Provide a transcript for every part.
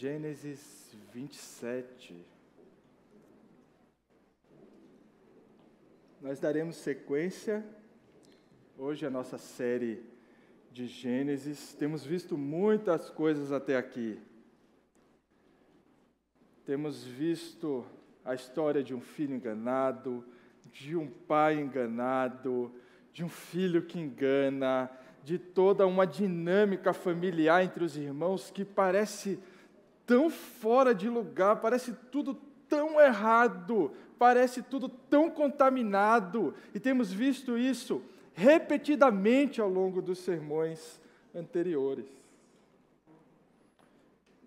Gênesis 27. Nós daremos sequência hoje à nossa série de Gênesis. Temos visto muitas coisas até aqui. Temos visto a história de um filho enganado, de um pai enganado, de um filho que engana, de toda uma dinâmica familiar entre os irmãos que parece tão fora de lugar, parece tudo tão errado, parece tudo tão contaminado. E temos visto isso repetidamente ao longo dos sermões anteriores.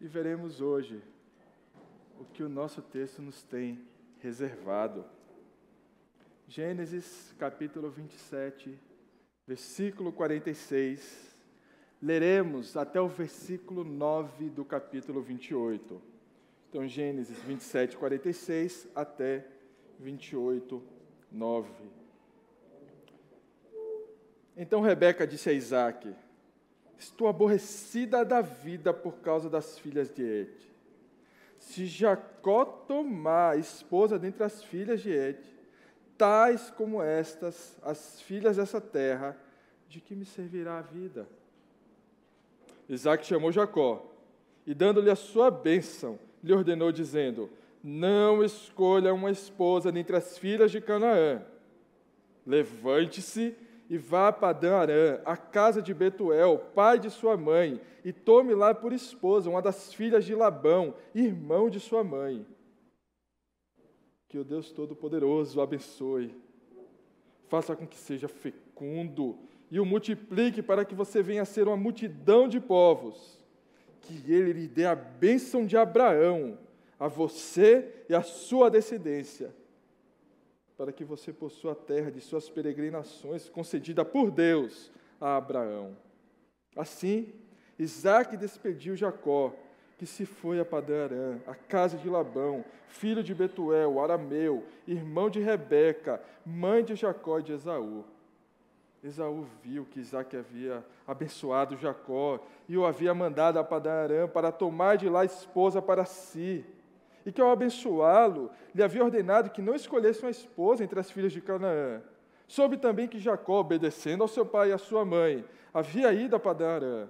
E veremos hoje o que o nosso texto nos tem reservado. Gênesis capítulo 27, versículo 46. Leremos até o versículo 9 do capítulo 28. Então, Gênesis 27, 46 até 28, 9. Então Rebeca disse a Isaque: estou aborrecida da vida por causa das filhas de Et. Se Jacó tomar esposa dentre as filhas de Et, tais como estas, as filhas dessa terra, de que me servirá a vida? Isaque chamou Jacó, e dando-lhe a sua bênção, lhe ordenou, dizendo: não escolha uma esposa dentre as filhas de Canaã. Levante-se e vá a Padã-Arã, a casa de Betuel, pai de sua mãe, e tome lá por esposa uma das filhas de Labão, irmão de sua mãe. Que o Deus Todo-Poderoso o abençoe, faça com que seja fecundo e o multiplique para que você venha a ser uma multidão de povos. Que Ele lhe dê a bênção de Abraão, a você e a sua descendência, para que você possua a terra de suas peregrinações, concedida por Deus a Abraão. Assim, Isaque despediu Jacó, que se foi a Padã-Arã, a casa de Labão, filho de Betuel, arameu, irmão de Rebeca, mãe de Jacó e de Esaú. Esaú viu que Isaque havia abençoado Jacó e o havia mandado a Padã-Arã para tomar de lá esposa para si, e que ao abençoá-lo, lhe havia ordenado que não escolhesse uma esposa entre as filhas de Canaã. Soube também que Jacó, obedecendo ao seu pai e à sua mãe, havia ido a Padã-Arã.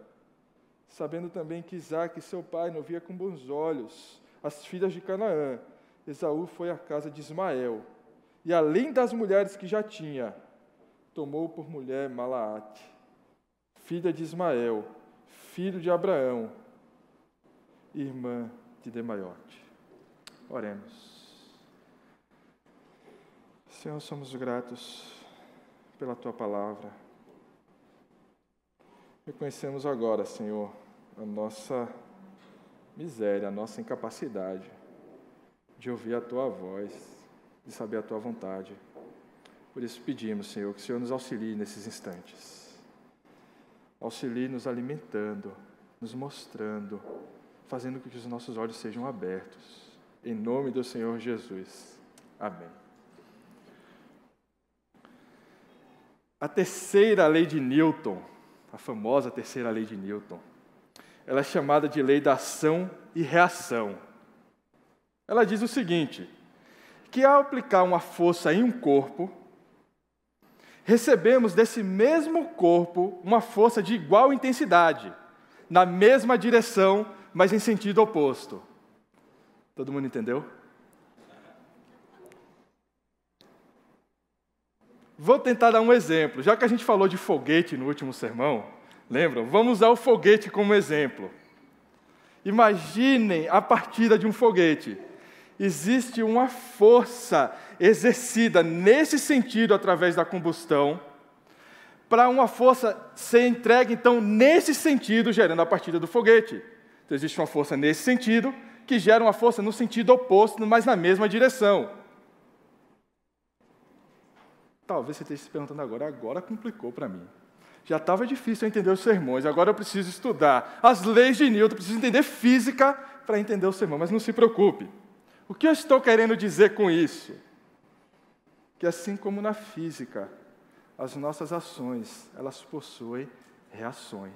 Sabendo também que Isaque, seu pai, não via com bons olhos as filhas de Canaã, Esaú foi à casa de Ismael, e além das mulheres que já tinha, tomou por mulher Malaate, filha de Ismael, filho de Abraão, irmã de Demaiote. Oremos. Senhor, somos gratos pela Tua palavra. Reconhecemos agora, Senhor, a nossa miséria, a nossa incapacidade de ouvir a Tua voz, de saber a Tua vontade. Por isso pedimos, Senhor, que o Senhor nos auxilie nesses instantes. Auxilie nos alimentando, nos mostrando, fazendo com que os nossos olhos sejam abertos. Em nome do Senhor Jesus. Amém. A terceira lei de Newton, a famosa terceira lei de Newton, ela é chamada de lei da ação e reação. Ela diz o seguinte, que ao aplicar uma força em um corpo, recebemos desse mesmo corpo uma força de igual intensidade, na mesma direção, mas em sentido oposto. Todo mundo entendeu? Vou tentar dar um exemplo. Já que a gente falou de foguete no último sermão, lembram? Vamos usar o foguete como exemplo. Imaginem a partida de um foguete. Existe uma força exercida nesse sentido através da combustão, para uma força ser entregue, então, nesse sentido, gerando a partida do foguete. Então, existe uma força nesse sentido, que gera uma força no sentido oposto, mas na mesma direção. Talvez você esteja se perguntando agora complicou para mim. Já estava difícil eu entender os sermões, agora eu preciso estudar as leis de Newton, preciso entender física para entender o sermão, mas não se preocupe. O que eu estou querendo dizer com isso? Que assim como na física, as nossas ações, elas possuem reações.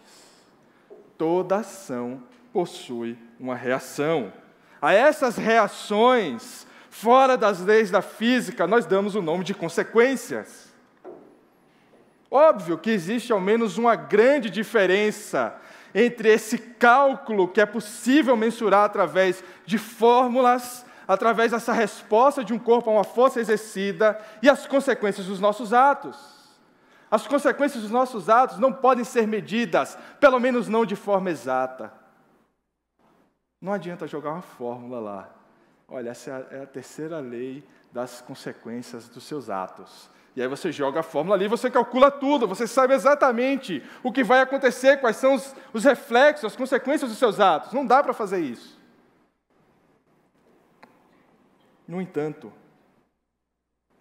Toda ação possui uma reação. A essas reações, fora das leis da física, nós damos o nome de consequências. Óbvio que existe ao menos uma grande diferença entre esse cálculo que é possível mensurar através de fórmulas, através dessa resposta de um corpo a uma força exercida, e as consequências dos nossos atos. As consequências dos nossos atos não podem ser medidas, pelo menos não de forma exata. Não adianta jogar uma fórmula lá. Olha, essa é a terceira lei das consequências dos seus atos. E aí você joga a fórmula ali, você calcula tudo, você sabe exatamente o que vai acontecer, quais são os reflexos, as consequências dos seus atos. Não dá para fazer isso. No entanto,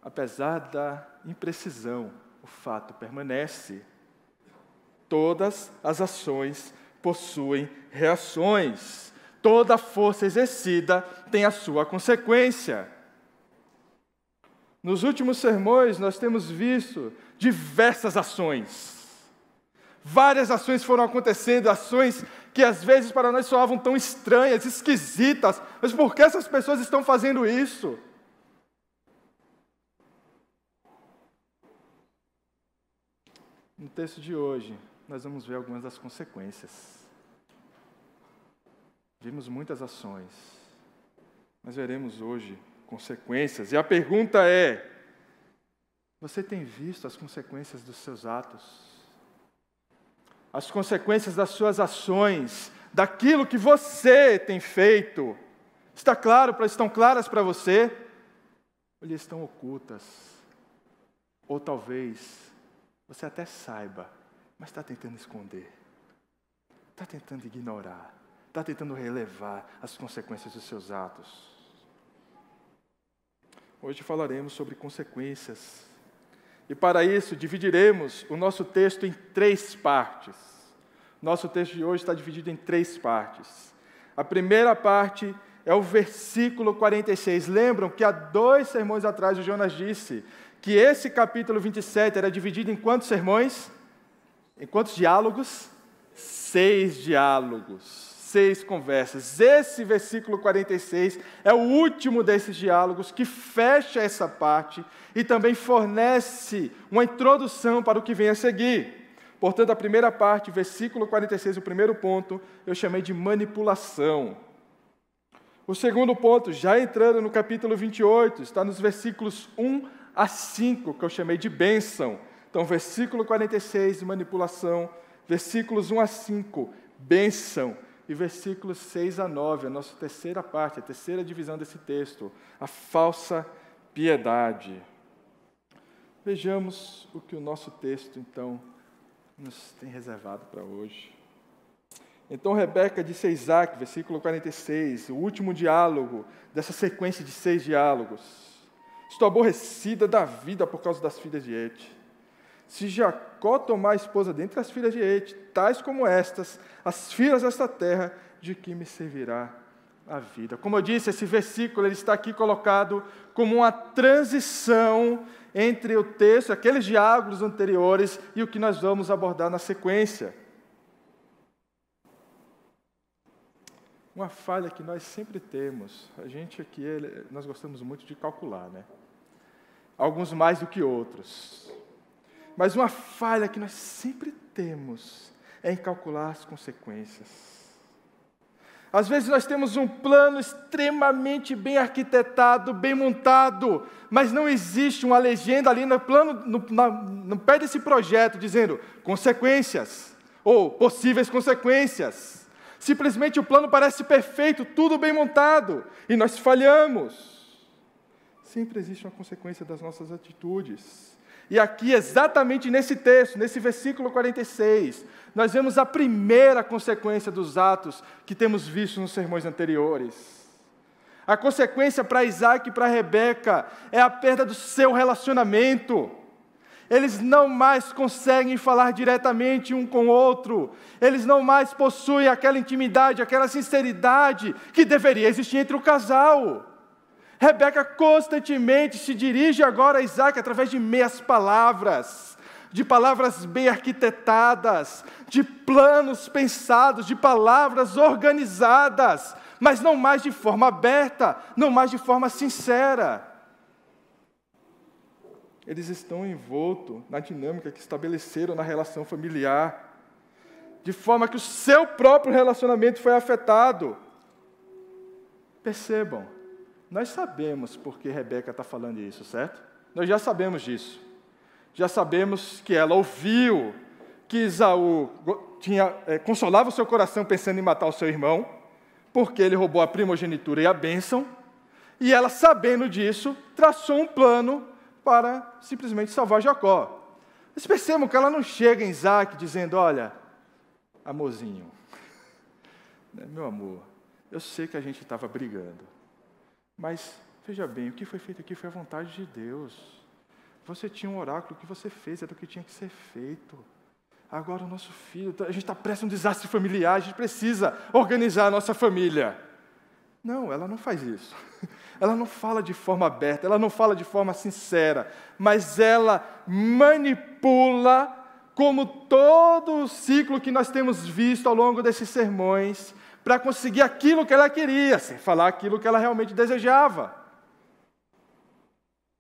apesar da imprecisão, o fato permanece. Todas as ações possuem reações. Toda força exercida tem a sua consequência. Nos últimos sermões, nós temos visto diversas ações. Várias ações foram acontecendo, ações que às vezes para nós soavam tão estranhas, esquisitas. Mas por que essas pessoas estão fazendo isso? No texto de hoje, nós vamos ver algumas das consequências. Vimos muitas ações, mas veremos hoje consequências. E a pergunta é: você tem visto as consequências dos seus atos? As consequências das suas ações, daquilo que você tem feito? Estão claras para você? Ou lhe estão ocultas? Ou talvez você até saiba, mas está tentando esconder, está tentando ignorar, está tentando relevar as consequências dos seus atos. Hoje falaremos sobre consequências. E para isso, dividiremos o nosso texto em 3 partes. Nosso texto de hoje está dividido em 3 partes. A primeira parte é o versículo 46. Lembram que há 2 sermões atrás o Jonas disse que esse capítulo 27 era dividido em quantos sermões? Em quantos diálogos? 6 diálogos. 6 conversas. Esse versículo 46 é o último desses diálogos que fecha essa parte e também fornece uma introdução para o que vem a seguir. Portanto, a primeira parte, versículo 46, o primeiro ponto, eu chamei de manipulação. O segundo ponto, já entrando no capítulo 28, está nos versículos 1 a 5, que eu chamei de bênção. Então, versículo 46, manipulação, versículos 1 a 5, bênção. E versículos 6 a 9, a nossa terceira parte, a terceira divisão desse texto, a falsa piedade. Vejamos o que o nosso texto, então, nos tem reservado para hoje. Então Rebeca disse a Isaac, versículo 46, o último diálogo dessa sequência de 6 diálogos: estou aborrecida da vida por causa das filhas de Et. Se Jacó tomar a esposa dentre as filhas de Et, tais como estas, as filhas desta terra, de que me servirá a vida? Como eu disse, esse versículo ele está aqui colocado como uma transição entre o texto, aqueles diálogos anteriores, e o que nós vamos abordar na sequência. Uma falha que nós sempre temos, a gente aqui, nós gostamos muito de calcular, né? Alguns mais do que outros. Mas uma falha que nós sempre temos é em calcular as consequências. Às vezes nós temos um plano extremamente bem arquitetado, bem montado, mas não existe uma legenda ali no plano, no pé desse projeto, dizendo consequências, ou possíveis consequências. Simplesmente o plano parece perfeito, tudo bem montado, e nós falhamos. Sempre existe uma consequência das nossas atitudes. E aqui, exatamente nesse texto, nesse versículo 46, nós vemos a primeira consequência dos atos que temos visto nos sermões anteriores. A consequência para Isaac e para Rebeca é a perda do seu relacionamento. Eles não mais conseguem falar diretamente um com o outro. Eles não mais possuem aquela intimidade, aquela sinceridade que deveria existir entre o casal. Rebeca constantemente se dirige agora a Isaac através de meias palavras. de palavras bem arquitetadas, de planos pensados, de palavras organizadas, mas não mais de forma aberta, não mais de forma sincera. Eles estão envoltos na dinâmica que estabeleceram na relação familiar, de forma que o seu próprio relacionamento foi afetado. Percebam, nós sabemos por que Rebeca está falando isso, certo? Nós já sabemos disso. Já sabemos que ela ouviu que Esaú consolava o seu coração pensando em matar o seu irmão, porque ele roubou a primogenitura e a bênção, e ela, sabendo disso, traçou um plano para simplesmente salvar Jacó. Vocês percebam que ela não chega em Isaac dizendo, olha, amorzinho, meu amor, eu sei que a gente estava brigando, mas veja bem, o que foi feito aqui foi a vontade de Deus. Você tinha um oráculo, o que você fez era o que tinha que ser feito. Agora o nosso filho, a gente está prestes a um desastre familiar, a gente precisa organizar a nossa família. Não, ela não faz isso. Ela não fala de forma aberta, ela não fala de forma sincera, mas ela manipula, como todo o ciclo que nós temos visto ao longo desses sermões, para conseguir aquilo que ela queria, sem falar aquilo que ela realmente desejava.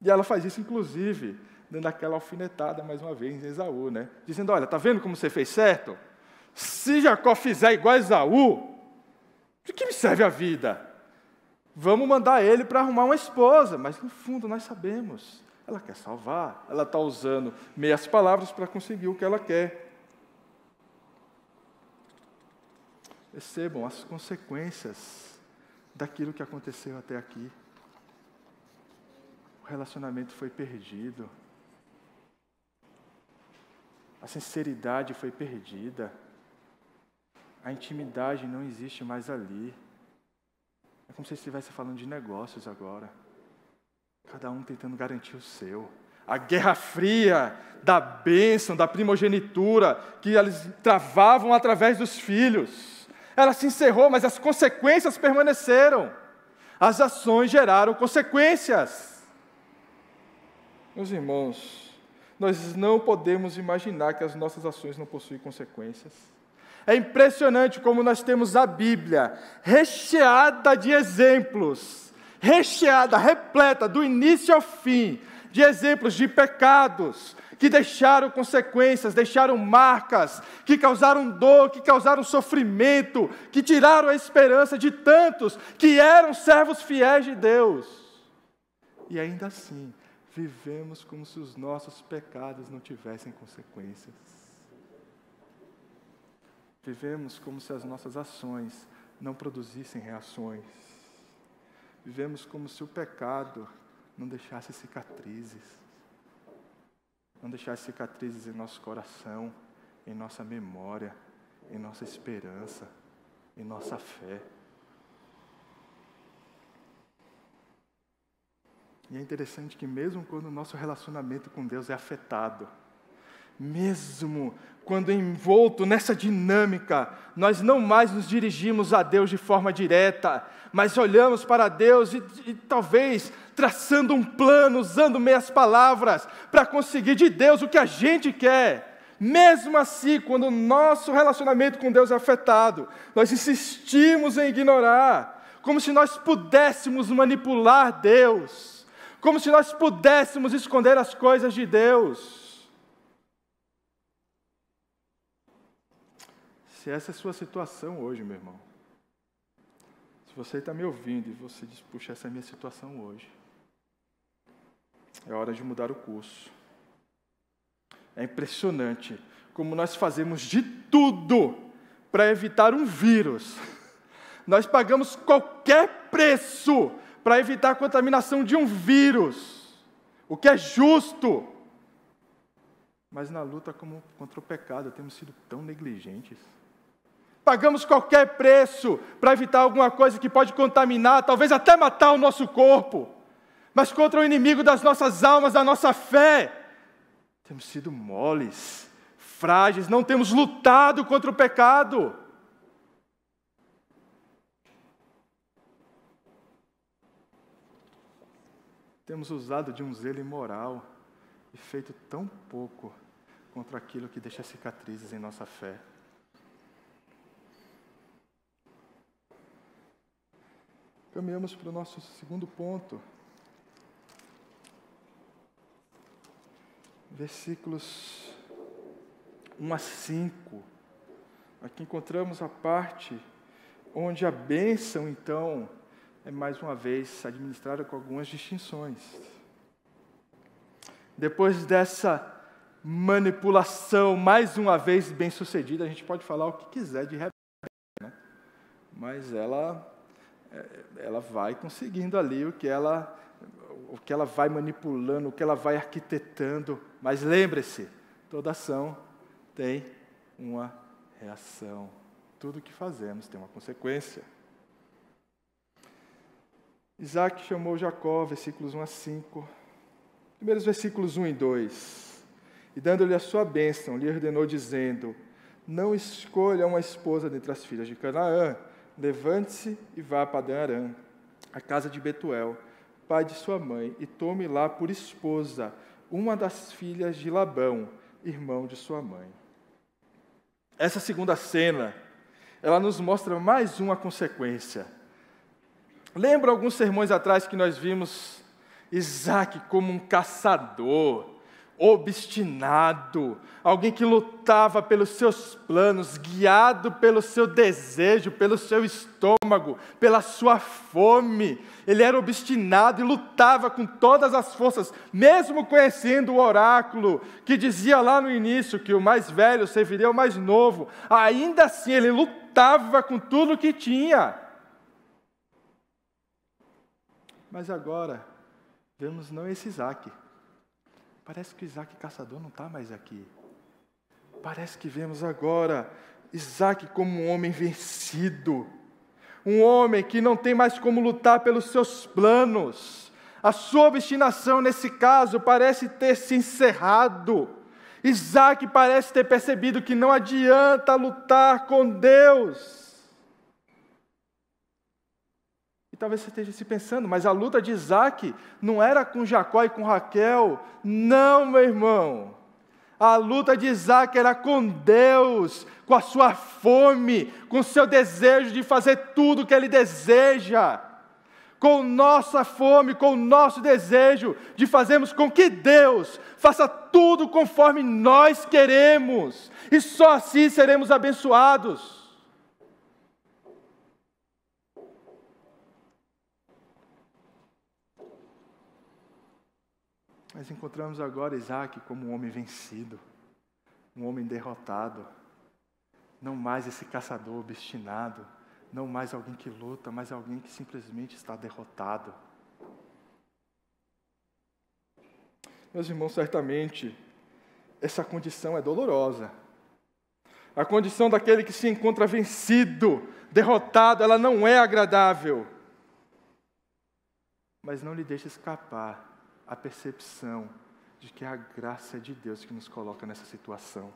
E ela faz isso, inclusive, dando aquela alfinetada, mais uma vez, em Esaú, né? Dizendo, olha, está vendo como você fez certo? Se Jacó fizer igual a Esaú, de que me serve a vida? Vamos mandar ele para arrumar uma esposa. Mas, no fundo, nós sabemos. Ela quer salvar. Ela está usando meias palavras para conseguir o que ela quer. Percebam as consequências daquilo que aconteceu até aqui. O relacionamento foi perdido. A sinceridade foi perdida. A intimidade não existe mais ali. É como se estivesse falando de negócios agora. Cada um tentando garantir o seu. A guerra fria da bênção, da primogenitura, que eles travavam através dos filhos. Ela se encerrou, mas as consequências permaneceram. As ações geraram consequências. Meus irmãos, nós não podemos imaginar que as nossas ações não possuem consequências. É impressionante como nós temos a Bíblia recheada de exemplos, recheada, repleta, do início ao fim, de exemplos de pecados que deixaram consequências, deixaram marcas, que causaram dor, que causaram sofrimento, que tiraram a esperança de tantos que eram servos fiéis de Deus. E ainda assim, vivemos como se os nossos pecados não tivessem consequências. Vivemos como se as nossas ações não produzissem reações. Vivemos como se o pecado não deixasse cicatrizes. Não deixasse cicatrizes em nosso coração, em nossa memória, em nossa esperança, em nossa fé. E é interessante que mesmo quando o nosso relacionamento com Deus é afetado, mesmo quando envolto nessa dinâmica, nós não mais nos dirigimos a Deus de forma direta, mas olhamos para Deus e talvez traçando um plano, usando meias palavras, para conseguir de Deus o que a gente quer. Mesmo assim, quando o nosso relacionamento com Deus é afetado, nós insistimos em ignorar, como se nós pudéssemos manipular Deus, como se nós pudéssemos esconder as coisas de Deus. Se essa é a sua situação hoje, meu irmão, se você está me ouvindo e você diz, puxa, essa é a minha situação hoje, é hora de mudar o curso. É impressionante como nós fazemos de tudo para evitar um vírus. Nós pagamos qualquer preço para evitar a contaminação de um vírus, o que é justo. Mas na luta contra o pecado, temos sido tão negligentes. Pagamos qualquer preço para evitar alguma coisa que pode contaminar, talvez até matar o nosso corpo. Mas contra o inimigo das nossas almas, da nossa fé, temos sido moles, frágeis, não temos lutado contra o pecado. Temos usado de um zelo imoral e feito tão pouco contra aquilo que deixa cicatrizes em nossa fé. Caminhamos para o nosso segundo ponto. Versículos 1 a 5. Aqui encontramos a parte onde a bênção, então, é mais uma vez administrada com algumas distinções. Depois dessa manipulação, mais uma vez bem-sucedida, a gente pode falar o que quiser de Rebeca, né? Mas ela vai conseguindo ali o que ela vai manipulando, o que ela vai arquitetando. Mas lembre-se, toda ação tem uma reação. Tudo o que fazemos tem uma consequência. Isaac chamou Jacó, versículos 1 a 5. Primeiros versículos 1 e 2. E dando-lhe a sua bênção, lhe ordenou, dizendo: não escolha uma esposa dentre as filhas de Canaã. Levante-se e vá a Padã-Arã, a casa de Betuel, pai de sua mãe, e tome lá por esposa uma das filhas de Labão, irmão de sua mãe. Essa segunda cena, ela nos mostra mais uma consequência. Lembra alguns sermões atrás que nós vimos Isaac como um caçador, obstinado, alguém que lutava pelos seus planos, guiado pelo seu desejo, pelo seu estômago, pela sua fome. Ele era obstinado e lutava com todas as forças, mesmo conhecendo o oráculo que dizia lá no início que o mais velho serviria ao mais novo. Ainda assim, ele lutava com tudo que tinha. Mas agora, vemos não esse Isaac. Parece que o Isaac caçador não está mais aqui. Parece que vemos agora Isaac como um homem vencido. Um homem que não tem mais como lutar pelos seus planos. A sua obstinação, nesse caso, parece ter se encerrado. Isaac parece ter percebido que não adianta lutar com Deus. Talvez você esteja se pensando, mas a luta de Isaac não era com Jacó e com Raquel. Não, meu irmão. A luta de Isaac era com Deus, com a sua fome, com o seu desejo de fazer tudo o que Ele deseja. Com nossa fome, com o nosso desejo de fazermos com que Deus faça tudo conforme nós queremos. E só assim seremos abençoados. Nós encontramos agora Isaac como um homem vencido, um homem derrotado, não mais esse caçador obstinado, não mais alguém que luta, mas alguém que simplesmente está derrotado. Meus irmãos, certamente, essa condição é dolorosa. A condição daquele que se encontra vencido, derrotado, ela não é agradável. Mas não lhe deixe escapar a percepção de que é a graça de Deus que nos coloca nessa situação.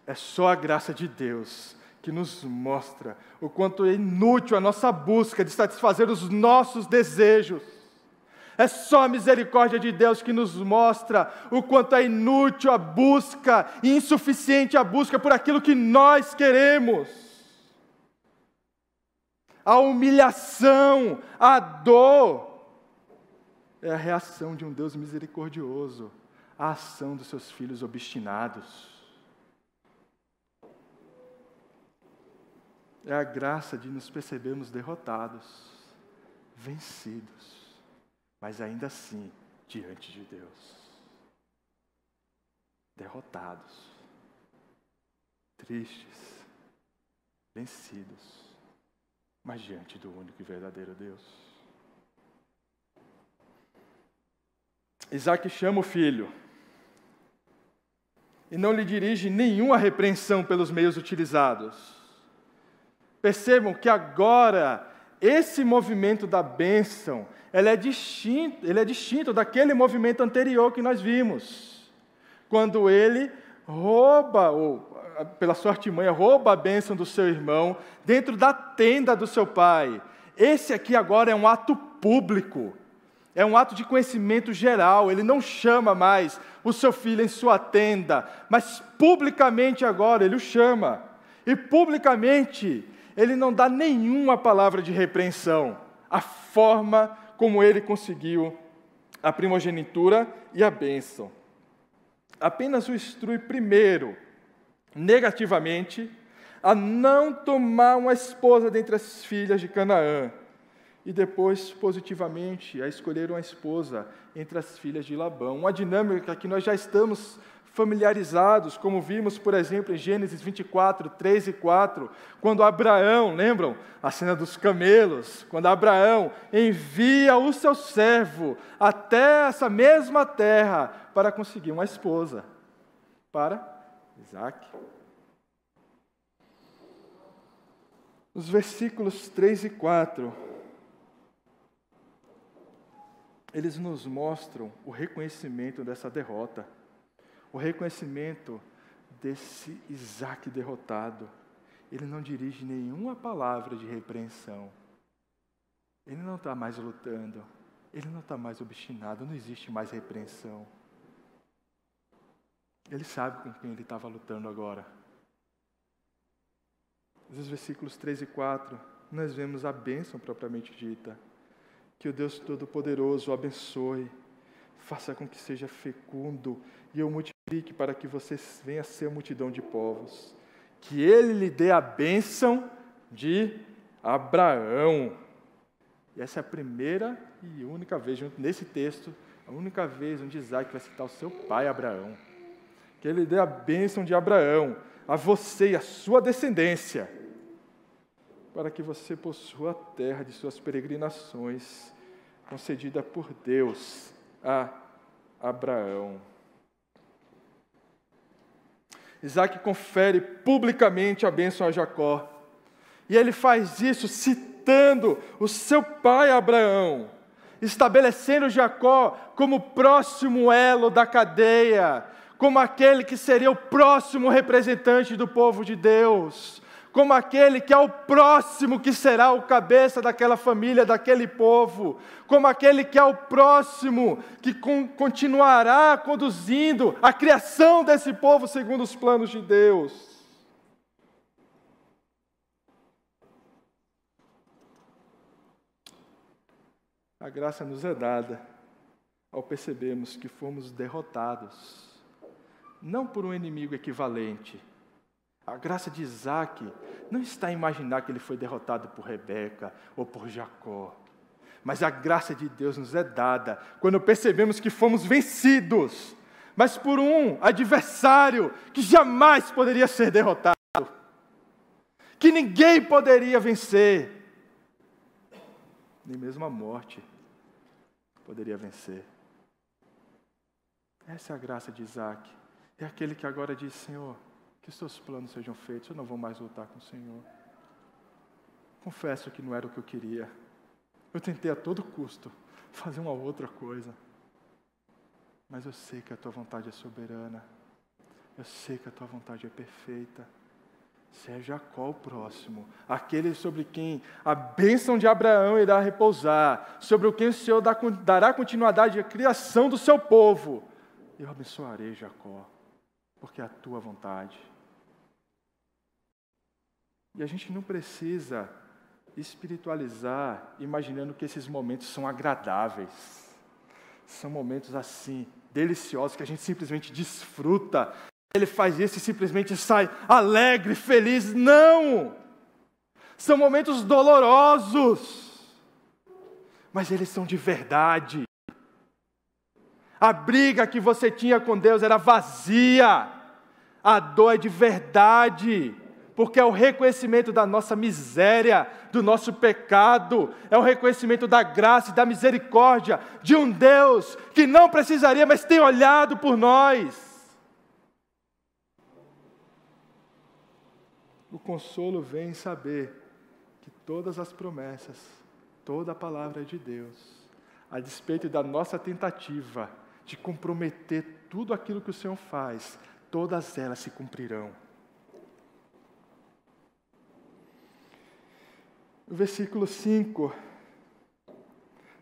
É só a graça de Deus que nos mostra o quanto é inútil a nossa busca de satisfazer os nossos desejos. É só a misericórdia de Deus que nos mostra o quanto é inútil a busca e insuficiente a busca por aquilo que nós queremos. A humilhação, a dor, é a reação de um Deus misericordioso à ação dos seus filhos obstinados. É a graça de nos percebermos derrotados, vencidos, mas ainda assim diante de Deus. Derrotados, tristes, vencidos, mas diante do único e verdadeiro Deus. Isaac chama o filho e não lhe dirige nenhuma repreensão pelos meios utilizados. Percebam que agora esse movimento da bênção, ele é distinto daquele movimento anterior que nós vimos. Quando ele rouba, ou pela sua artimanha, rouba a bênção do seu irmão dentro da tenda do seu pai. Esse aqui agora é um ato público. É um ato de conhecimento geral. Ele não chama mais o seu filho em sua tenda, mas publicamente agora ele o chama. E publicamente ele não dá nenhuma palavra de repreensão. A forma como ele conseguiu a primogenitura e a bênção. Apenas o instrui primeiro, negativamente, a não tomar uma esposa dentre as filhas de Canaã, e depois, positivamente, a escolher uma esposa entre as filhas de Labão. Uma dinâmica que nós já estamos familiarizados, como vimos, por exemplo, em Gênesis 24, 3 e 4, quando Abraão, lembram? A cena dos camelos, quando Abraão envia o seu servo até essa mesma terra para conseguir uma esposa para Isaque. Os versículos 3 e 4, eles nos mostram o reconhecimento dessa derrota, o reconhecimento desse Isaque derrotado. Ele não dirige nenhuma palavra de repreensão. Ele não está mais lutando, ele não está mais obstinado, não existe mais repreensão. Ele sabe com quem ele estava lutando agora. Nos versículos 3 e 4, nós vemos a bênção propriamente dita. Que o Deus Todo-Poderoso o abençoe, faça com que seja fecundo e o multiplique para que você venha a ser multidão de povos. Que Ele lhe dê a bênção de Abraão. E essa é a primeira e única vez, junto nesse texto, a única vez onde Isaque vai citar o seu pai Abraão. Que Ele lhe dê a bênção de Abraão, a você e a sua descendência, para que você possua a terra de suas peregrinações, concedida por Deus a Abraão. Isaque confere publicamente a bênção a Jacó, e ele faz isso citando o seu pai Abraão, estabelecendo Jacó como próximo elo da cadeia, como aquele que seria o próximo representante do povo de Deus, como aquele que é o próximo que será o cabeça daquela família, daquele povo, como aquele que é o próximo que continuará conduzindo a criação desse povo segundo os planos de Deus. A graça nos é dada ao percebermos que fomos derrotados, não por um inimigo equivalente. A graça de Isaque não está em imaginar que ele foi derrotado por Rebeca ou por Jacó. Mas a graça de Deus nos é dada quando percebemos que fomos vencidos, mas por um adversário que jamais poderia ser derrotado, que ninguém poderia vencer, nem mesmo a morte poderia vencer. Essa é a graça de Isaque. É aquele que agora diz: Senhor, que os seus planos sejam feitos, eu não vou mais lutar com o Senhor. Confesso que não era o que eu queria. Eu tentei a todo custo fazer uma outra coisa. Mas eu sei que a tua vontade é soberana. Eu sei que a tua vontade é perfeita. Seja Jacó o próximo, aquele sobre quem a bênção de Abraão irá repousar, sobre quem o Senhor dará continuidade à criação do seu povo. Eu abençoarei Jacó, porque é a tua vontade. E a gente não precisa espiritualizar imaginando que esses momentos são agradáveis. São momentos assim, deliciosos, que a gente simplesmente desfruta. Ele faz isso e simplesmente sai alegre, feliz. Não! São momentos dolorosos, mas eles são de verdade. A briga que você tinha com Deus era vazia. A dor é de verdade, porque é o reconhecimento da nossa miséria, do nosso pecado, é o reconhecimento da graça e da misericórdia de um Deus que não precisaria, mas tem olhado por nós. O consolo vem em saber que todas as promessas, toda a palavra de Deus, a despeito da nossa tentativa de comprometer tudo aquilo que o Senhor faz, todas elas se cumprirão. O versículo 5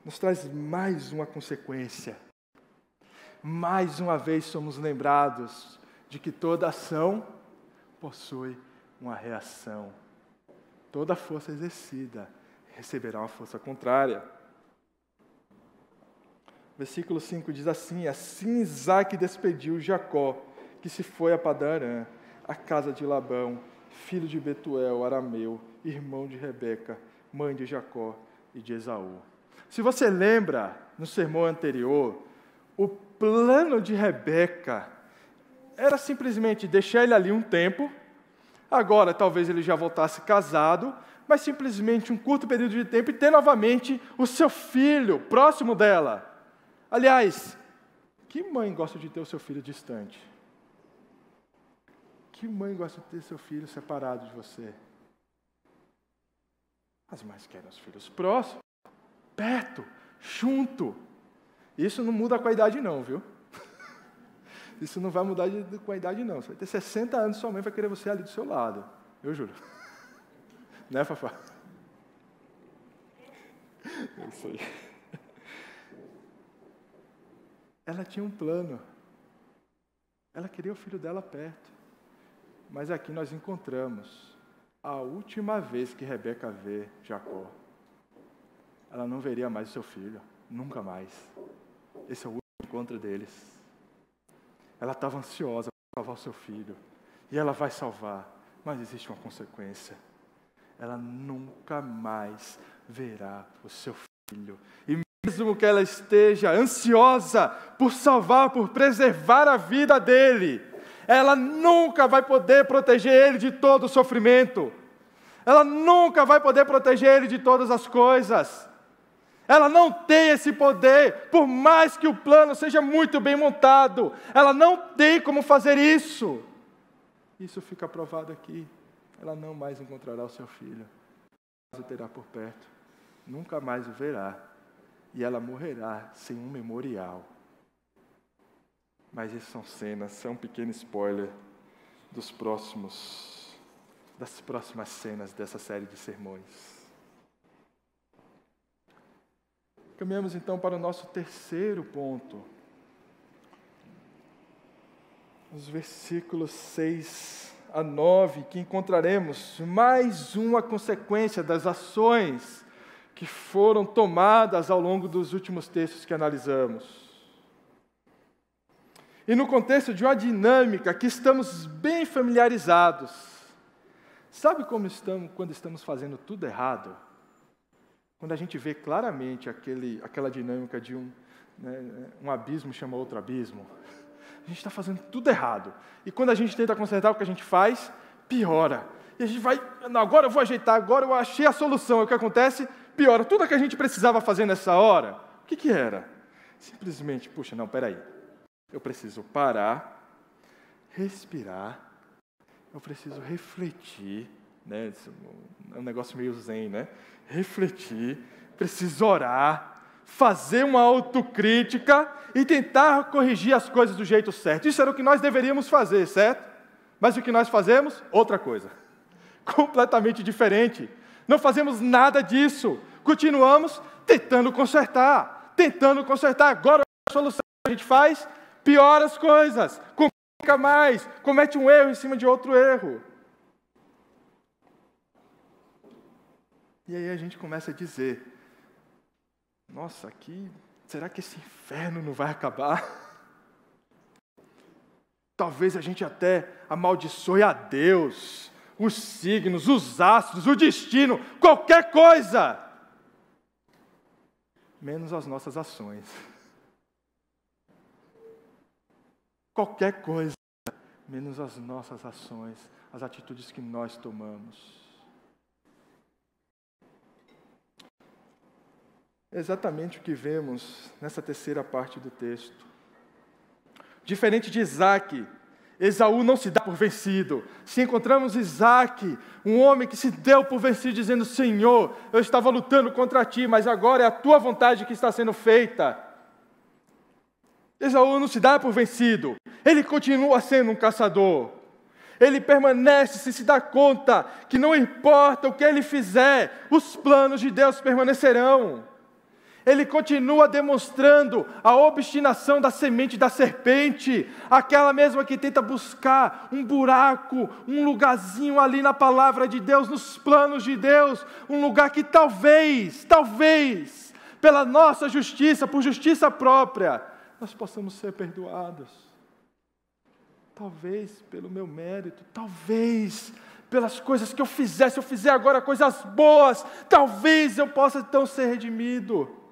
nos traz mais uma consequência. Mais uma vez somos lembrados de que toda ação possui uma reação. Toda força exercida receberá uma força contrária. Versículo 5 diz assim: assim Isaque despediu Jacó, que se foi a Padã-Arã, a casa de Labão, filho de Betuel, arameu, irmão de Rebeca, mãe de Jacó e de Esaú. Se você lembra, no sermão anterior, o plano de Rebeca era simplesmente deixar ele ali um tempo. Agora, talvez ele já voltasse casado, mas simplesmente um curto período de tempo e ter novamente o seu filho próximo dela. Aliás, que mãe gosta de ter o seu filho distante? Que mãe gosta de ter seu filho separado de você? As mães querem os filhos próximos, perto, junto. Isso não muda com a idade não, viu? Isso não vai mudar com a idade não. Você vai ter 60 anos, sua mãe vai querer você ali do seu lado. Eu juro. Né, Fafá? Eu sei. Ela tinha um plano. Ela queria o filho dela perto. Mas aqui nós encontramos a última vez que Rebeca vê Jacó. Ela não veria mais o seu filho. Nunca mais. Esse é o último encontro deles. Ela estava ansiosa para salvar o seu filho. E ela vai salvar. Mas existe uma consequência. Ela nunca mais verá o seu filho. E mesmo que ela esteja ansiosa por salvar, por preservar a vida dele, ela nunca vai poder proteger ele de todo o sofrimento. Ela nunca vai poder proteger ele de todas as coisas. Ela não tem esse poder, por mais que o plano seja muito bem montado. Ela não tem como fazer isso. Isso fica provado aqui. Ela não mais encontrará o seu filho. O terá por perto. Nunca mais o verá. E ela morrerá sem um memorial. Mas essas são cenas, são um pequeno spoiler das próximas cenas dessa série de sermões. Caminhamos então para o nosso terceiro ponto. Os versículos 6 a 9, que encontraremos mais uma consequência das ações que foram tomadas ao longo dos últimos textos que analisamos. E no contexto de uma dinâmica que estamos bem familiarizados. Sabe como estamos quando estamos fazendo tudo errado? Quando a gente vê claramente aquela dinâmica de um abismo chama outro abismo. A gente está fazendo tudo errado. E quando a gente tenta consertar, o que a gente faz? Piora. E a gente vai, não, agora eu vou ajeitar, agora eu achei a solução. E o que acontece? Piora. Tudo o que a gente precisava fazer nessa hora, o que era? Simplesmente, puxa, não, peraí. Eu preciso parar, respirar, eu preciso refletir, né? É um negócio meio zen, né? Refletir, preciso orar, fazer uma autocrítica e tentar corrigir as coisas do jeito certo. Isso era o que nós deveríamos fazer, certo? Mas o que nós fazemos? Outra coisa. Completamente diferente. Não fazemos nada disso. Continuamos tentando consertar. Agora a solução que a gente faz, piora as coisas, complica mais, comete um erro em cima de outro erro. E aí a gente começa a dizer, nossa, será que esse inferno não vai acabar? Talvez a gente até amaldiçoe a Deus, os signos, os astros, o destino, qualquer coisa, menos as nossas ações. Qualquer coisa, menos as nossas ações, as atitudes que nós tomamos. É exatamente o que vemos nessa terceira parte do texto. Diferente de Isaque, Esaú não se dá por vencido. Se encontramos Isaque, um homem que se deu por vencido, dizendo, Senhor, eu estava lutando contra ti, mas agora é a tua vontade que está sendo feita. Esaú não se dá por vencido. Ele continua sendo um caçador. Ele permanece sem se dar conta que não importa o que ele fizer, os planos de Deus permanecerão. Ele continua demonstrando a obstinação da semente da serpente, aquela mesma que tenta buscar um buraco, um lugarzinho ali na palavra de Deus, nos planos de Deus, um lugar que talvez, pela nossa justiça, por justiça própria, nós possamos ser perdoados. Talvez pelo meu mérito, talvez pelas coisas que eu fizer, se eu fizer agora coisas boas, talvez eu possa então ser redimido.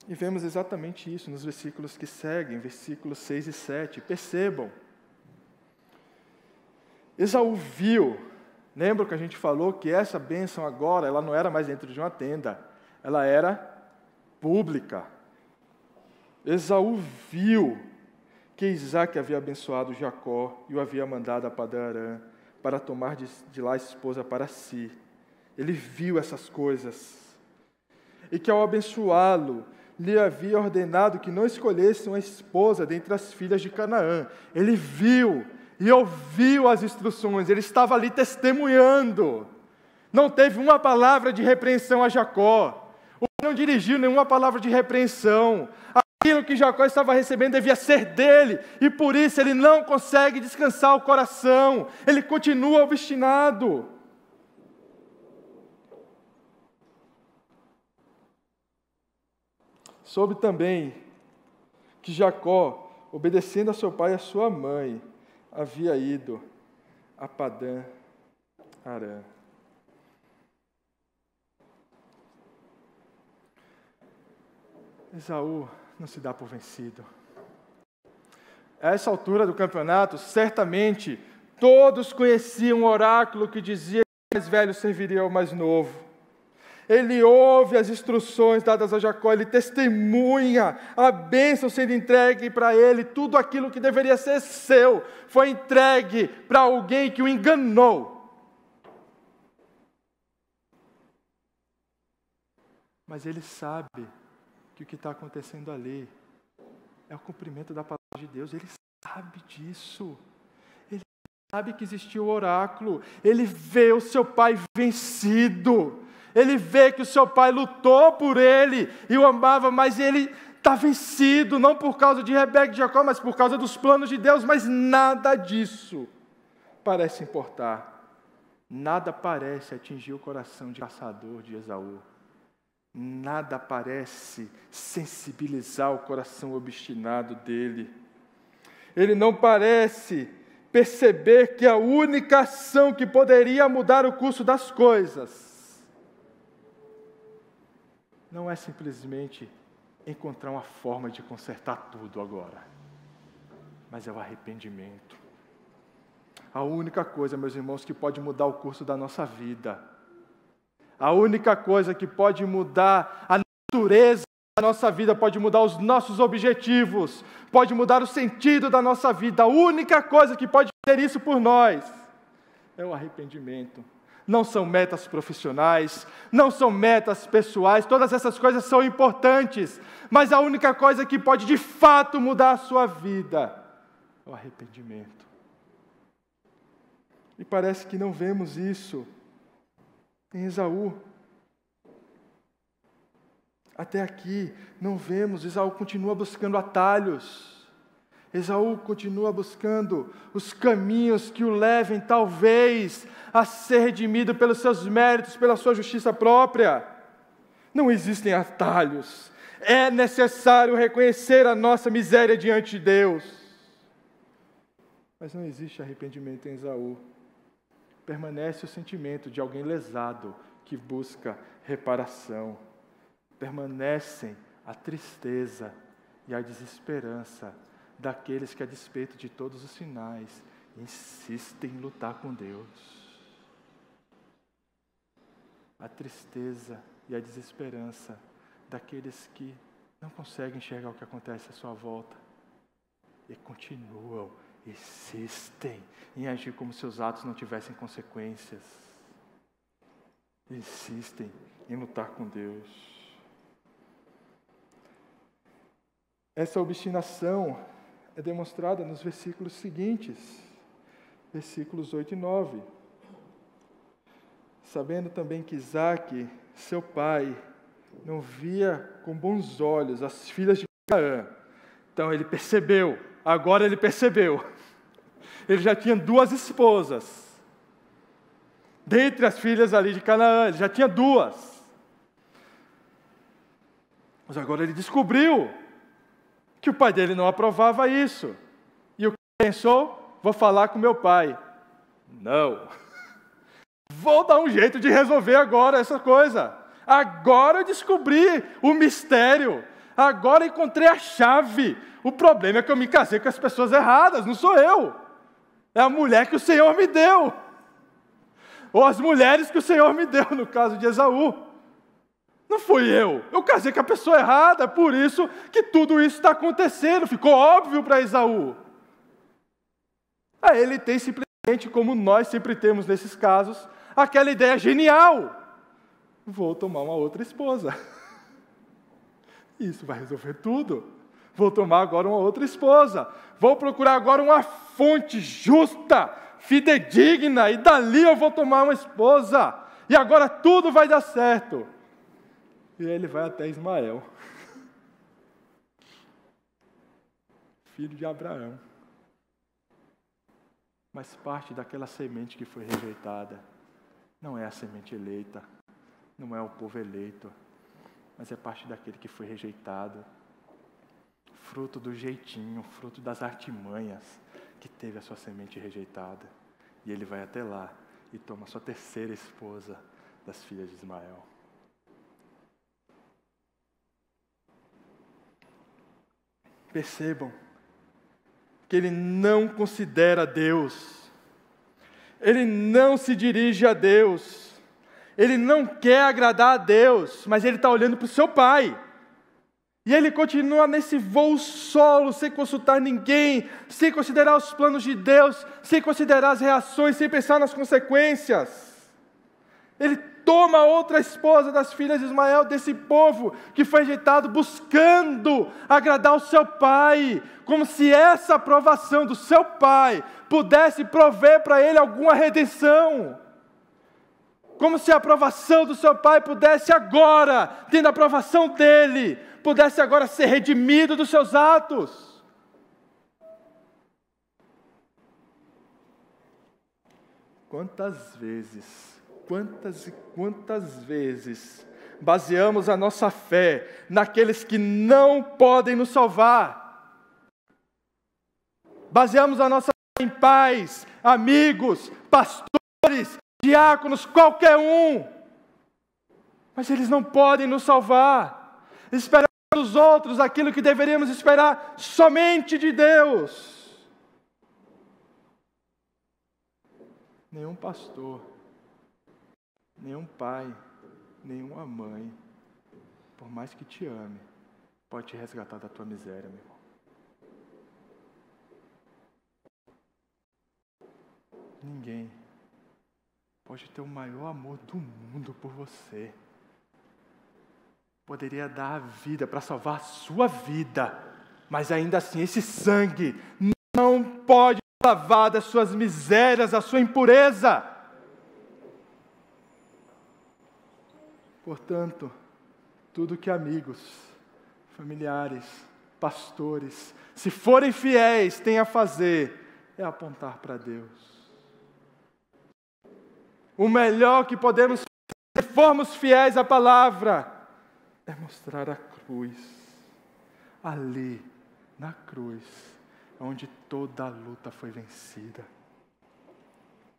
E vemos exatamente isso nos versículos que seguem, versículos 6 e 7. Percebam. Esaú viu, lembra que a gente falou que essa bênção agora, ela não era mais dentro de uma tenda, ela era pública. Esaú viu que Isaque havia abençoado Jacó e o havia mandado a Padã-Arã para tomar de lá a esposa para si. Ele viu essas coisas. E que ao abençoá-lo, lhe havia ordenado que não escolhesse uma esposa dentre as filhas de Canaã. Ele viu e ouviu as instruções, ele estava ali testemunhando. Não teve uma palavra de repreensão a Jacó. Não dirigiu nenhuma palavra de repreensão. Aquilo que Jacó estava recebendo devia ser dele, e por isso ele não consegue descansar o coração. Ele continua obstinado. Soube também que Jacó, obedecendo a seu pai e a sua mãe, havia ido a Padã-Arã. Esaú não se dá por vencido. A essa altura do campeonato, certamente, todos conheciam o oráculo que dizia que o mais velho serviria ao mais novo. Ele ouve as instruções dadas a Jacó, ele testemunha a bênção sendo entregue para ele, tudo aquilo que deveria ser seu, foi entregue para alguém que o enganou. Mas ele sabe que o que está acontecendo ali é o cumprimento da palavra de Deus, ele sabe disso. Ele sabe que existiu o oráculo, ele vê o seu pai vencido. Ele vê que o seu pai lutou por ele e o amava, mas ele está vencido, não por causa de Rebeca e Jacó, mas por causa dos planos de Deus, mas nada disso parece importar. Nada parece atingir o coração de caçador de Esaú. Nada parece sensibilizar o coração obstinado dele. Ele não parece perceber que a única ação que poderia mudar o curso das coisas não é simplesmente encontrar uma forma de consertar tudo agora, mas é o arrependimento. A única coisa, meus irmãos, que pode mudar o curso da nossa vida, a única coisa que pode mudar a natureza da nossa vida, pode mudar os nossos objetivos, pode mudar o sentido da nossa vida, a única coisa que pode fazer isso por nós é o arrependimento. Não são metas profissionais, não são metas pessoais, todas essas coisas são importantes, mas a única coisa que pode de fato mudar a sua vida é o arrependimento. E parece que não vemos isso em Esaú. Até aqui não vemos, Esaú continua buscando atalhos. Esaú continua buscando os caminhos que o levem, talvez, a ser redimido pelos seus méritos, pela sua justiça própria. Não existem atalhos. É necessário reconhecer a nossa miséria diante de Deus. Mas não existe arrependimento em Esaú. Permanece o sentimento de alguém lesado que busca reparação. Permanecem a tristeza e a desesperança daqueles que, a despeito de todos os sinais, insistem em lutar com Deus. A tristeza e a desesperança daqueles que não conseguem enxergar o que acontece à sua volta e continuam, insistem em agir como se seus atos não tivessem consequências. Insistem em lutar com Deus. Essa obstinação é demonstrada nos versículos seguintes, versículos 8 e 9. sabendo também que Isaque, seu pai, não via com bons olhos as filhas de Canaã. Então ele percebeu, agora ele percebeu. Ele já tinha 2 esposas. Dentre as filhas ali de Canaã, ele já tinha 2. Mas agora ele descobriu que o pai dele não aprovava isso. E o que pensou? Vou falar com meu pai. Não. Vou dar um jeito de resolver agora essa coisa. Agora eu descobri o mistério. Agora encontrei a chave. O problema é que eu me casei com as pessoas erradas, não sou eu. É a mulher que o Senhor me deu. Ou as mulheres que o Senhor me deu, no caso de Esaú. Não fui eu. Eu casei com a pessoa errada, por isso que tudo isso está acontecendo. Ficou óbvio para Esaú. Aí ele tem simplesmente, como nós sempre temos nesses casos, aquela ideia genial. Vou tomar uma outra esposa. Isso vai resolver tudo. Vou tomar agora uma outra esposa. Vou procurar agora uma fonte justa, fidedigna, e dali eu vou tomar uma esposa. E agora tudo vai dar certo. E ele vai até Ismael, filho de Abraão. Mas parte daquela semente que foi rejeitada. Não é a semente eleita, não é o povo eleito, mas é parte daquele que foi rejeitado. Fruto do jeitinho, fruto das artimanhas, que teve a sua semente rejeitada. E ele vai até lá e toma a sua terceira esposa das filhas de Ismael. Percebam que ele não considera Deus, ele não se dirige a Deus, ele não quer agradar a Deus, mas ele está olhando para o seu pai. E ele continua nesse voo solo, sem consultar ninguém, sem considerar os planos de Deus, sem considerar as reações, sem pensar nas consequências. Ele toma outra esposa das filhas de Ismael, desse povo que foi rejeitado, buscando agradar o seu pai, como se essa aprovação do seu pai pudesse prover para ele alguma redenção. Como se a aprovação do seu pai pudesse agora, tendo a aprovação dele, pudesse agora ser redimido dos seus atos. Quantas e quantas vezes baseamos a nossa fé naqueles que não podem nos salvar? Baseamos a nossa fé em pais, amigos, pastores, diáconos, qualquer um. Mas eles não podem nos salvar. Esperamos dos outros aquilo que deveríamos esperar somente de Deus. Nenhum pastor, nenhum pai, nenhuma mãe, por mais que te ame, pode te resgatar da tua miséria, meu irmão. Ninguém pode ter o maior amor do mundo por você. Poderia dar a vida para salvar a sua vida, mas ainda assim esse sangue não pode lavar das suas misérias, a sua impureza. Portanto, tudo que amigos, familiares, pastores, se forem fiéis, têm a fazer é apontar para Deus. O melhor que podemos fazer, se formos fiéis à palavra, é mostrar a cruz. Ali, na cruz, onde toda a luta foi vencida.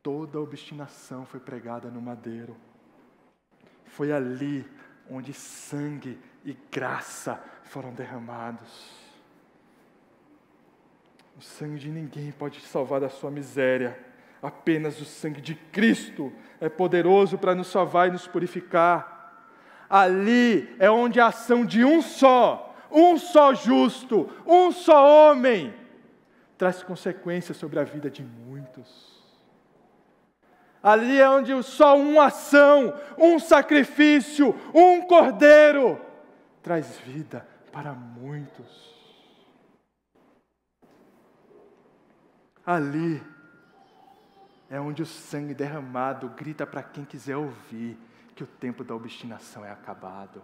Toda a obstinação foi pregada no madeiro. Foi ali onde sangue e graça foram derramados. O sangue de ninguém pode te salvar da sua miséria. Apenas o sangue de Cristo é poderoso para nos salvar e nos purificar. Ali é onde a ação de um só justo, um só homem, traz consequências sobre a vida de muitos. Ali é onde só uma ação, um sacrifício, um cordeiro, traz vida para muitos. Ali é onde o sangue derramado grita para quem quiser ouvir que o tempo da obstinação é acabado.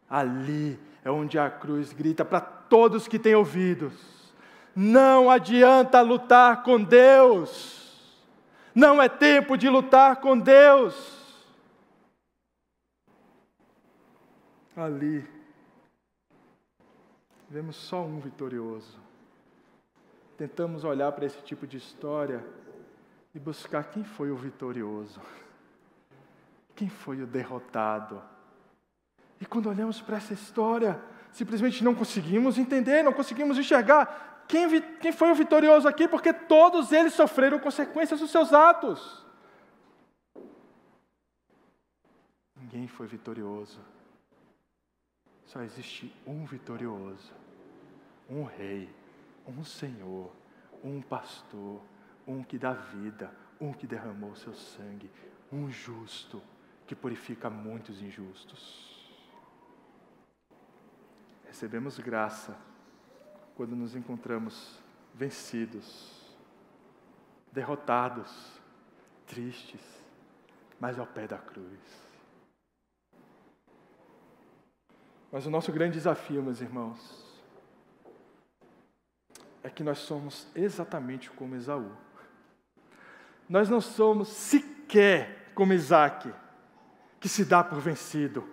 Ali é onde a cruz grita para todos que têm ouvidos: não adianta lutar com Deus, não é tempo de lutar com Deus. Ali vemos só um vitorioso. Tentamos olhar para esse tipo de história e buscar quem foi o vitorioso, quem foi o derrotado. E quando olhamos para essa história, simplesmente não conseguimos entender, não conseguimos enxergar quem foi o vitorioso aqui, porque todos eles sofreram consequências dos seus atos. Ninguém foi vitorioso. Só existe um vitorioso, um rei, um senhor, um pastor, um que dá vida, um que derramou seu sangue, um justo que purifica muitos injustos. Recebemos graça quando nos encontramos vencidos, derrotados, tristes, mas ao pé da cruz. Mas o nosso grande desafio, meus irmãos, é que nós somos exatamente como Esaú. Nós não somos sequer como Isaque, que se dá por vencido,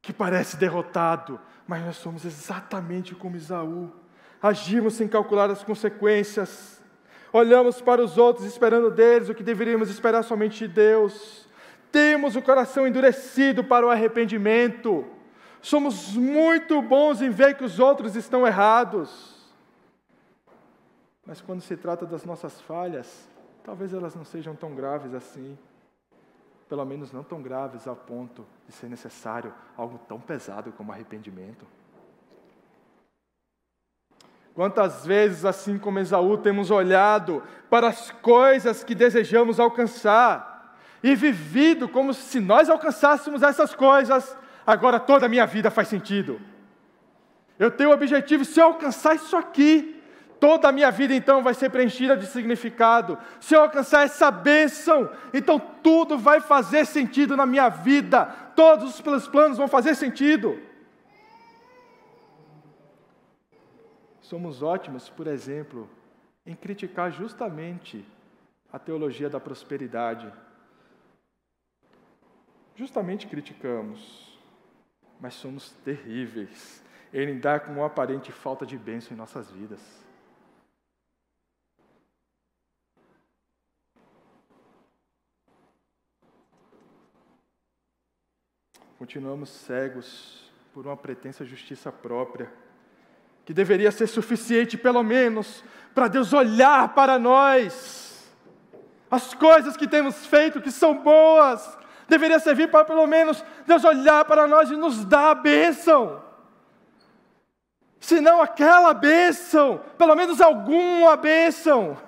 que parece derrotado, mas nós somos exatamente como Esaú. Agimos sem calcular as consequências, olhamos para os outros esperando deles o que deveríamos esperar somente de Deus. Temos o coração endurecido para o arrependimento. Somos muito bons em ver que os outros estão errados. Mas quando se trata das nossas falhas, talvez elas não sejam tão graves assim. Pelo menos não tão graves ao ponto de ser necessário algo tão pesado como arrependimento. Quantas vezes, assim como Esaú, temos olhado para as coisas que desejamos alcançar e vivido como se nós alcançássemos essas coisas, agora toda a minha vida faz sentido. Eu tenho o objetivo, se eu alcançar isso aqui, toda a minha vida então vai ser preenchida de significado. Se eu alcançar essa bênção, então tudo vai fazer sentido na minha vida. Todos os planos vão fazer sentido. Somos ótimos, por exemplo, em criticar justamente a teologia da prosperidade. Justamente criticamos. Mas somos terríveis em lidar com uma aparente falta de bênção em nossas vidas. Continuamos cegos por uma pretensa justiça própria, que deveria ser suficiente, pelo menos, para Deus olhar para nós. As coisas que temos feito, que são boas, deveria servir para, pelo menos, Deus olhar para nós e nos dar a bênção. Se não aquela bênção, pelo menos alguma bênção.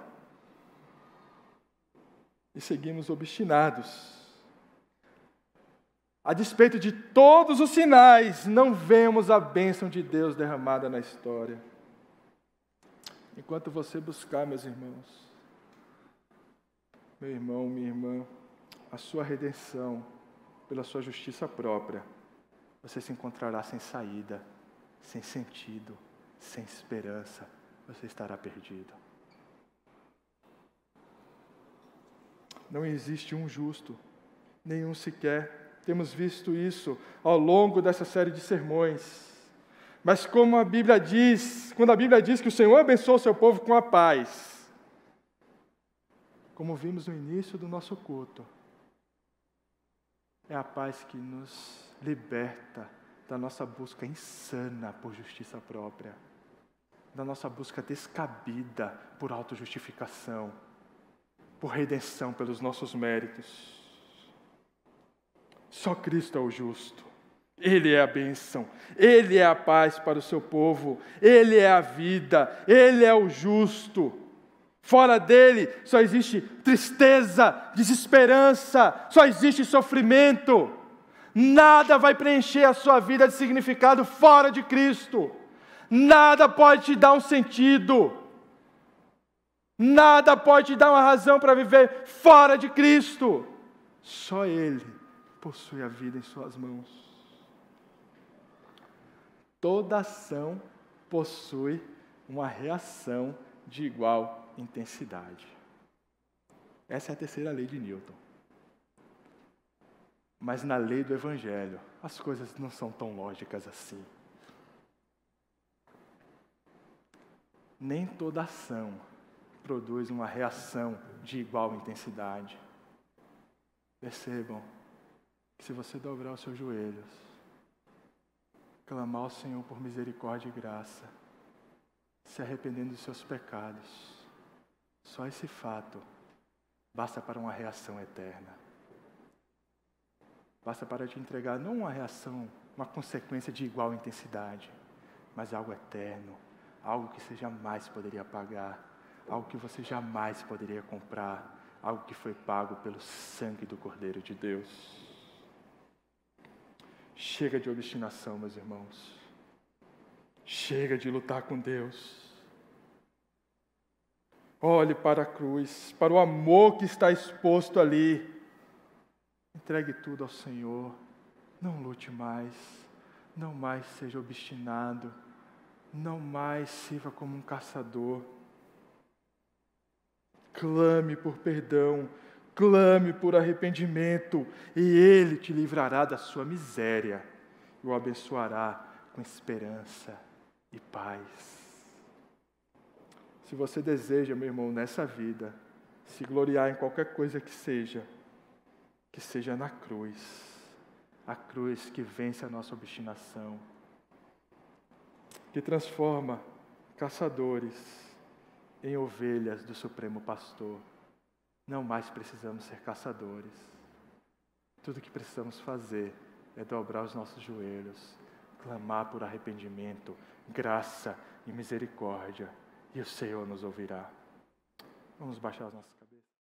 E seguimos obstinados. A despeito de todos os sinais, não vemos a bênção de Deus derramada na história. Enquanto você buscar, meus irmãos, meu irmão, minha irmã, a sua redenção pela sua justiça própria, você se encontrará sem saída, sem sentido, sem esperança, você estará perdido. Não existe um justo, nenhum sequer. Temos visto isso ao longo dessa série de sermões. Mas como a Bíblia diz, quando a Bíblia diz que o Senhor abençoa o seu povo com a paz, como vimos no início do nosso culto, é a paz que nos liberta da nossa busca insana por justiça própria, da nossa busca descabida por autojustificação, por redenção pelos nossos méritos. Só Cristo é o justo. Ele é a bênção. Ele é a paz para o seu povo. Ele é a vida. Ele é o justo. Fora dele só existe tristeza, desesperança, só existe sofrimento. Nada vai preencher a sua vida de significado fora de Cristo. Nada pode te dar um sentido. Nada pode te dar uma razão para viver fora de Cristo. Só Ele possui a vida em suas mãos. Toda ação possui uma reação de igual intensidade. Essa é a terceira lei de Newton. Mas na lei do Evangelho, as coisas não são tão lógicas assim. Nem toda ação produz uma reação de igual intensidade. Percebam que se você dobrar os seus joelhos, clamar ao Senhor por misericórdia e graça, se arrependendo dos seus pecados, só esse fato basta para uma reação eterna. Basta para te entregar não uma reação, uma consequência de igual intensidade, mas algo eterno, algo que você jamais poderia pagar, algo que você jamais poderia comprar, algo que foi pago pelo sangue do Cordeiro de Deus. Chega de obstinação, meus irmãos. Chega de lutar com Deus. Olhe para a cruz, para o amor que está exposto ali. Entregue tudo ao Senhor. Não lute mais. Não mais seja obstinado. Não mais sirva como um caçador. Clame por perdão. Clame por arrependimento. E Ele te livrará da sua miséria. E o abençoará com esperança e paz. Se você deseja, meu irmão, nessa vida, se gloriar em qualquer coisa que seja na cruz, a cruz que vence a nossa obstinação, que transforma caçadores em ovelhas do Supremo Pastor. Não mais precisamos ser caçadores. Tudo que precisamos fazer é dobrar os nossos joelhos, clamar por arrependimento, graça e misericórdia, e o Senhor nos ouvirá. Vamos baixar as nossas cabeças.